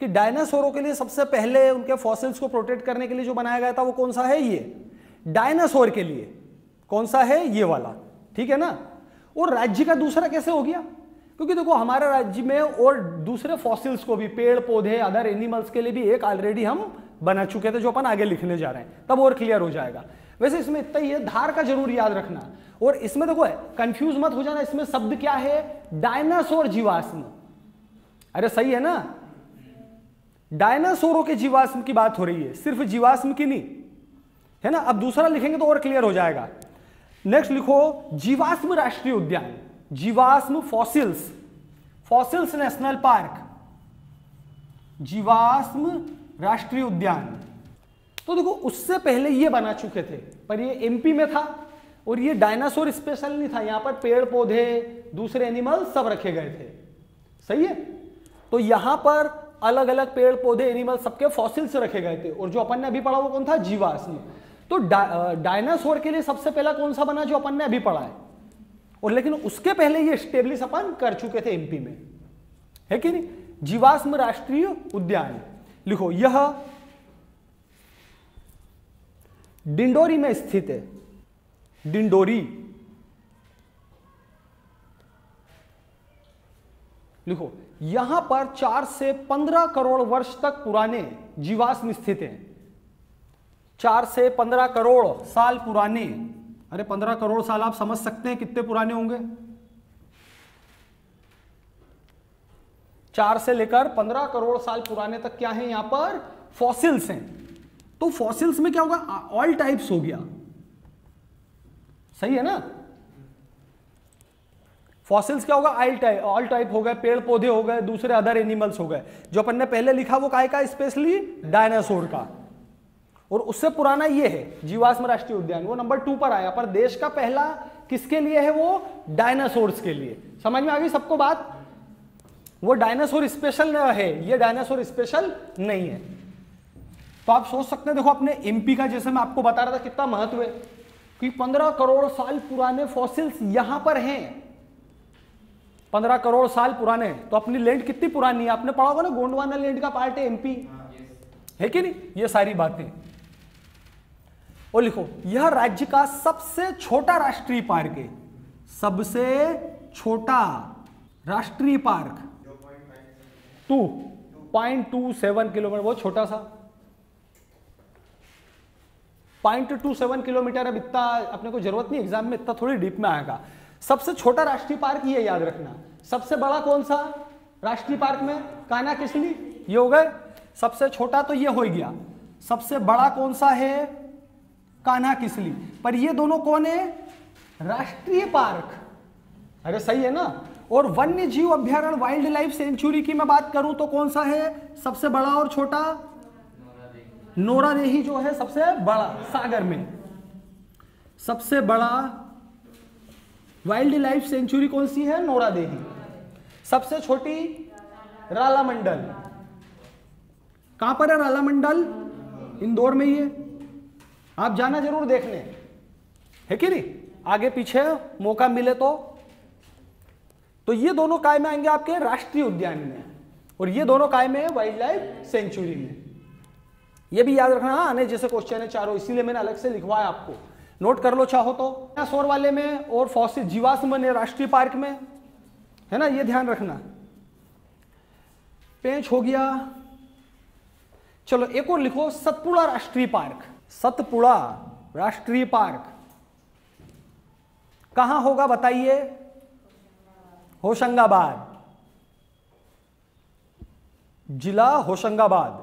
कि डायनासोरों के लिए सबसे पहले उनके फॉसिल्स को प्रोटेक्ट करने के लिए जो बनाया गया था वो कौन सा है, ये डायनासोर के लिए कौन सा है, ये वाला, ठीक है ना। और राज्य का दूसरा कैसे हो गया, क्योंकि देखो हमारे राज्य में और दूसरे फॉसिल्स को भी, पेड़ पौधे, अदर एनिमल्स के लिए भी एक ऑलरेडी हम बना चुके थे, जो अपन आगे लिखने जा रहे हैं, तब और क्लियर हो जाएगा। वैसे इसमें इतना ही है, धार का जरूर याद रखना। और इसमें देखो कंफ्यूज मत हो जाना, इसमें शब्द क्या है, डायनासोर जीवाश्म। अरे सही है ना, डायनासोरों के जीवाश्म की बात हो रही है, सिर्फ जीवाश्म की नहीं, है ना। अब दूसरा लिखेंगे तो और क्लियर हो जाएगा। नेक्स्ट लिखो जीवाश्म राष्ट्रीय उद्यान, जीवाश्म, फॉसिल्स, फॉसिल्स नेशनल पार्क, जीवाश्म राष्ट्रीय उद्यान। तो देखो उससे पहले ये बना चुके थे, पर ये एमपी में था, और ये डायनासोर स्पेशल नहीं था, यहां पर पेड़ पौधे, दूसरे एनिमल सब रखे गए थे, सही है। तो यहां पर अलग अलग पेड़ पौधे, एनिमल, सबके फॉसिल्स रखे गए थे, और जो अपन ने अभी पढ़ा वो कौन था, जीवाश्म। तो डायनासोर के लिए सबसे पहला कौन सा बना, जो अपन ने अभी पढ़ा है, और लेकिन उसके पहले ये स्टेब्लिश अपन कर चुके थे एमपी में, है कि नहीं। जीवाश्म राष्ट्रीय उद्यान लिखो, यह डिंडोरी में स्थित है। डिंडोरी लिखो, यहां पर 4 से 15 करोड़ वर्ष तक पुराने जीवाश्म स्थित हैं। 4 से 15 करोड़ साल पुराने। अरे 15 करोड़ साल आप समझ सकते हैं कितने पुराने होंगे। 4 से लेकर 15 करोड़ साल पुराने तक क्या है, यहां पर फॉसिल्स हैं। तो फॉसिल्स में क्या होगा, ऑल टाइप्स हो गया, सही है ना। फॉसिल्स क्या होगा, ऑल टाइप हो गए, पेड़ पौधे हो गए, दूसरे अदर एनिमल्स हो गए। जो अपन ने पहले लिखा वो काय का, स्पेशली डायनासोर का। और उससे पुराना ये है जीवाश्म राष्ट्रीय उद्यान, वो नंबर 2 पर आया। पर देश का पहला किसके लिए है, वो डायनासोर्स के लिए। समझ में आ गई सबको बात? वो डायनासोर स्पेशल है, ये डायनासोर स्पेशल नहीं है। तो आप सोच सकते हैं, देखो अपने एमपी का, जैसे मैं आपको बता रहा था कितना महत्व है, कि 15 करोड़ साल पुराने फॉसिल्स यहां पर हैं। 15 करोड़ साल पुराने, तो अपनी लैंड कितनी पुरानी है, आपने पढ़ा होगा ना, गोंडवाना लैंड का पार्ट है एमपी, है कि नहीं? ये सारी बातें। और लिखो, यह राज्य का सबसे छोटा राष्ट्रीय पार्क है, सबसे छोटा राष्ट्रीय पार्क 2.27 किलोमीटर, वो छोटा सा 0.27 किलोमीटर। अब इतना अपने को जरूरत नहीं, एग्जाम में इतना थोड़ी डीप में आएगा। सबसे छोटा राष्ट्रीय पार्क ये याद रखना। सबसे बड़ा कौन सा राष्ट्रीय पार्क में, कान्हा-किसली, ये हो गए। सबसे छोटा तो ये हो गया, सबसे बड़ा कौन सा है, कान्हा-किसली। पर ये दोनों कौन है, राष्ट्रीय पार्क। अरे सही है ना। और वन्य जीव अभ्यारण्य, वाइल्ड लाइफ सेंचुरी की मैं बात करूं तो कौन सा है सबसे बड़ा और छोटा, नोरादेही जो है सबसे बड़ा, सागर में सबसे बड़ा वाइल्ड लाइफ सेंचुरी कौन सी है, नोरादेही। सबसे छोटी रालामंडल, कहां पर है रालामंडल, इंदौर में ही है। आप जाना जरूर देखने, है कि नहीं, आगे पीछे मौका मिले तो ये दोनों काय में आएंगे आपके राष्ट्रीय उद्यान में, और ये दोनों काय में वाइल्ड लाइफ सेंचुरी में। ये भी याद रखना, आने जैसे क्वेश्चन है चारों, इसीलिए मैंने अलग से लिखवाया, आपको नोट कर लो चाहो तो। डायनासोर वाले में और फॉसिल जीवाश्म ने राष्ट्रीय पार्क में, है ना, ये ध्यान रखना। पेंच हो गया। चलो एक और लिखो, सतपुड़ा राष्ट्रीय पार्क। सतपुड़ा राष्ट्रीय पार्क कहां होगा बताइए, होशंगाबाद, जिला होशंगाबाद।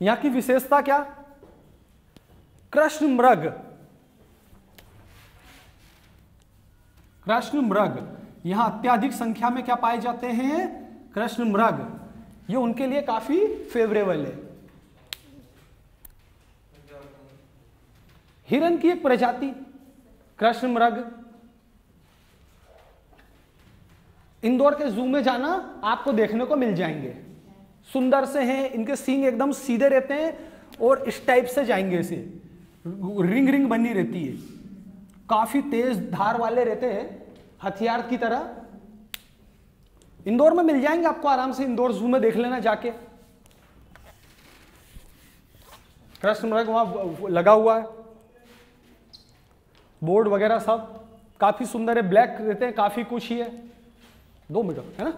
यहां की विशेषता क्या, कृष्ण मृग, कृष्ण मृग यहां अत्याधिक संख्या में क्या पाए जाते हैं, कृष्ण मृग। ये उनके लिए काफी फेवरेबल है। हिरन की एक प्रजाति कृष्ण मृग, इंदौर के जू में जाना आपको देखने को मिल जाएंगे, सुंदर से हैं, इनके सींग एकदम सीधे रहते हैं और इस टाइप से जाएंगे, ऐसे रिंग रिंग बनी रहती है, काफी तेज धार वाले रहते हैं, हथियार की तरह। इंदौर में मिल जाएंगे आपको आराम से, इंदौर जू में देख लेना जाके, कृष्ण मृग वहां लगा हुआ है, बोर्ड वगैरह सब काफी सुंदर है, ब्लैक रहते हैं, काफी कुछ ही है। 2 मिनट है ना,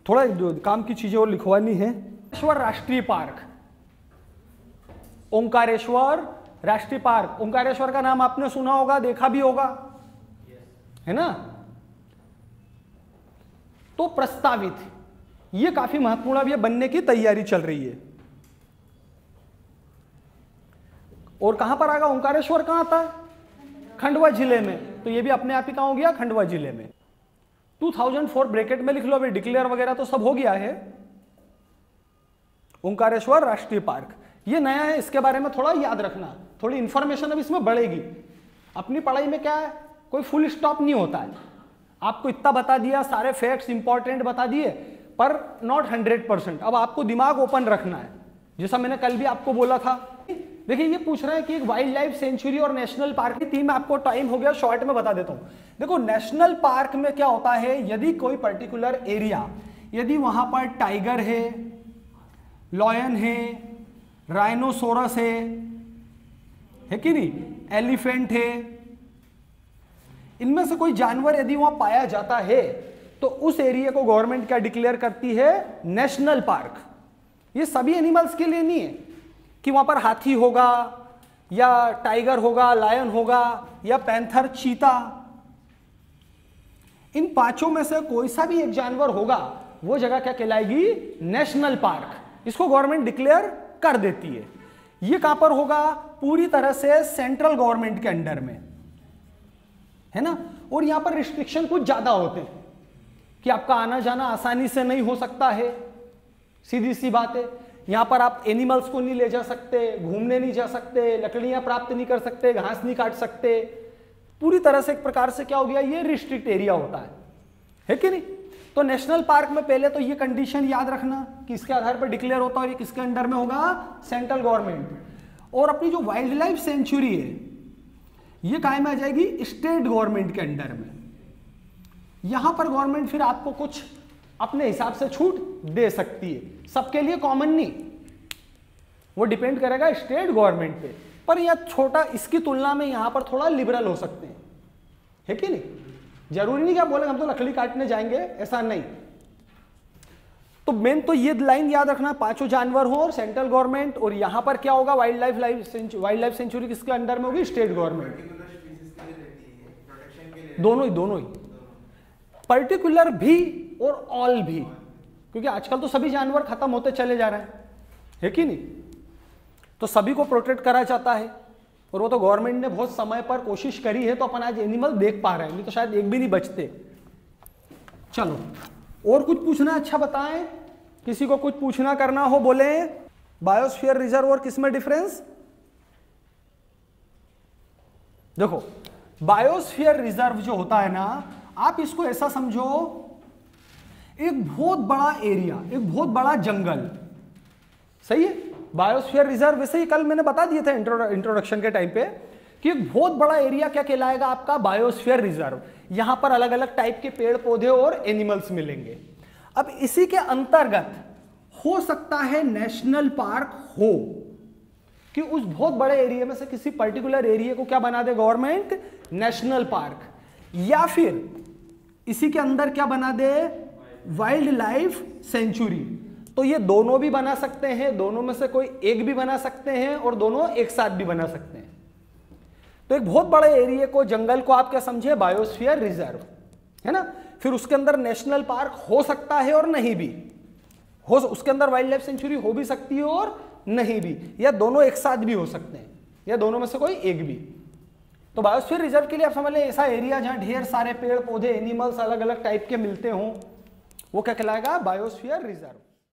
थोड़ा काम की चीजें और लिखवानी है। ओंकारेश्वर राष्ट्रीय पार्क, ओंकारेश्वर राष्ट्रीय पार्क। ओंकारेश्वर का नाम आपने सुना होगा, देखा भी होगा, है ना। तो प्रस्तावित, ये काफी महत्वपूर्ण, अब ये बनने की तैयारी चल रही है। और कहां पर आएगा ओंकारेश्वर, कहां आता है, खंडवा जिले में। तो ये भी अपने आप ही कहां हो गया, खंडवा जिले में। 2004 ब्रैकेट में लिख लो, अभी डिक्लेयर वगैरह तो सब हो गया है। ओंकारेश्वर राष्ट्रीय पार्क ये नया है, इसके बारे में थोड़ा याद रखना, थोड़ी इंफॉर्मेशन अब इसमें बढ़ेगी। अपनी पढ़ाई में क्या है, कोई फुल स्टॉप नहीं होता है, आपको इतना बता दिया, सारे फैक्ट्स इंपॉर्टेंट बता दिए, पर नॉट 100%। अब आपको दिमाग ओपन रखना है, जैसा मैंने कल भी आपको बोला था। देखिए ये पूछ रहे हैं कि एक वाइल्ड लाइफ सेंचुरी और नेशनल पार्क की थीम, आपको टाइम हो गया, शॉर्ट में बता देता हूं। देखो नेशनल पार्क में क्या होता है, यदि कोई पर्टिकुलर एरिया, यदि वहां पर टाइगर है, लॉयन है, राइनोसोरस है कि नहीं, एलिफेंट है, इनमें से कोई जानवर यदि वहां पाया जाता है तो उस एरिया को गवर्नमेंट क्या डिक्लेयर करती है, नेशनल पार्क। ये सभी एनिमल्स के लिए नहीं है कि वहां पर हाथी होगा या टाइगर होगा, लायन होगा या पैंथर, चीता, इन पांचों में से कोई सा भी एक जानवर होगा, वो जगह क्या कहलाएगी, नेशनल पार्क। इसको गवर्नमेंट डिक्लेयर कर देती है। ये कहां पर होगा, पूरी तरह से सेंट्रल गवर्नमेंट के अंडर में। है ना। और यहां पर रिस्ट्रिक्शन कुछ ज्यादा होते हैं कि आपका आना जाना आसानी से नहीं हो सकता है, सीधी सी बात है। यहां पर आप एनिमल्स को नहीं ले जा सकते, घूमने नहीं जा सकते, लकड़ियां प्राप्त नहीं कर सकते, घास नहीं काट सकते, पूरी तरह से एक प्रकार से क्या हो गया, ये रिस्ट्रिक्ट एरिया होता है कि नहीं। तो नेशनल पार्क में पहले तो ये कंडीशन याद रखना कि इसके आधार पर डिक्लेयर होता है और ये किसके अंडर में होगा, सेंट्रल गवर्नमेंट। और अपनी जो वाइल्ड लाइफ सेंचुरी है ये कायम आ जाएगी स्टेट गवर्नमेंट के अंडर में। यहां पर गवर्नमेंट फिर आपको कुछ अपने हिसाब से छूट दे सकती है, सबके लिए कॉमन नहीं, वो डिपेंड करेगा स्टेट गवर्नमेंट पे। पर यह छोटा, इसकी तुलना में यहां पर थोड़ा लिबरल हो सकते हैं, है कि नहीं। जरूरी नहीं कि आप बोले हम तो लकड़ी काटने जाएंगे, ऐसा नहीं। तो मेन तो ये लाइन याद रखना, पांचों जानवर हो और सेंट्रल गवर्नमेंट, और यहां पर क्या होगा, वाइल्ड लाइफ सेंचुरी किसके अंडर में होगी, स्टेट गवर्नमेंट। दोनों ही पर्टिकुलर भी और ऑल भी, क्योंकि आजकल तो सभी जानवर खत्म होते चले जा रहे हैं, है कि नहीं। तो सभी को प्रोटेक्ट करा जाता है, और वो तो गवर्नमेंट ने बहुत समय पर कोशिश करी है, तो अपन आज एनिमल देख पा रहे हैं, नहीं तो शायद एक भी नहीं बचते। चलो और कुछ पूछना, अच्छा बताएं, किसी को कुछ पूछना करना हो बोले। बायोस्फीयर रिजर्व और किसमें डिफरेंस, देखो बायोस्फीयर रिजर्व जो होता है ना, आप इसको ऐसा समझो, एक बहुत बड़ा एरिया, एक बहुत बड़ा जंगल, सही है। बायोस्फीयर रिजर्व वैसे ही कल मैंने बता दिए थे इंट्रोडक्शन के टाइम पे कि एक बहुत बड़ा एरिया क्या कहलाएगा आपका, बायोस्फीयर रिजर्व। यहां पर अलग अलग टाइप के पेड़ पौधे और एनिमल्स मिलेंगे। अब इसी के अंतर्गत हो सकता है नेशनल पार्क हो, कि उस बहुत बड़े एरिया में से किसी पर्टिकुलर एरिया को क्या बना दे गवर्नमेंट, नेशनल पार्क, या फिर इसी के अंदर क्या बना दे, वाइल्ड लाइफ सेंचुरी। तो ये दोनों भी बना सकते हैं, दोनों में से कोई एक भी बना सकते हैं, और दोनों एक साथ भी बना सकते हैं। तो एक बहुत बड़े एरिया को, जंगल को आप क्या समझे, बायोस्फीयर रिजर्व, है ना। फिर उसके अंदर नेशनल पार्क हो सकता है और नहीं भी हो, उसके अंदर वाइल्ड लाइफ सेंचुरी हो भी सकती है और नहीं भी, या दोनों एक साथ भी हो सकते हैं, या दोनों में से कोई एक भी। तो बायोस्फीयर रिजर्व के लिए आप समझ लें ऐसा एरिया जहां ढेर सारे पेड़ पौधे, एनिमल्स अलग अलग टाइप के मिलते हों, वो क्या कहलाएगा, बायोस्फीयर रिजर्व।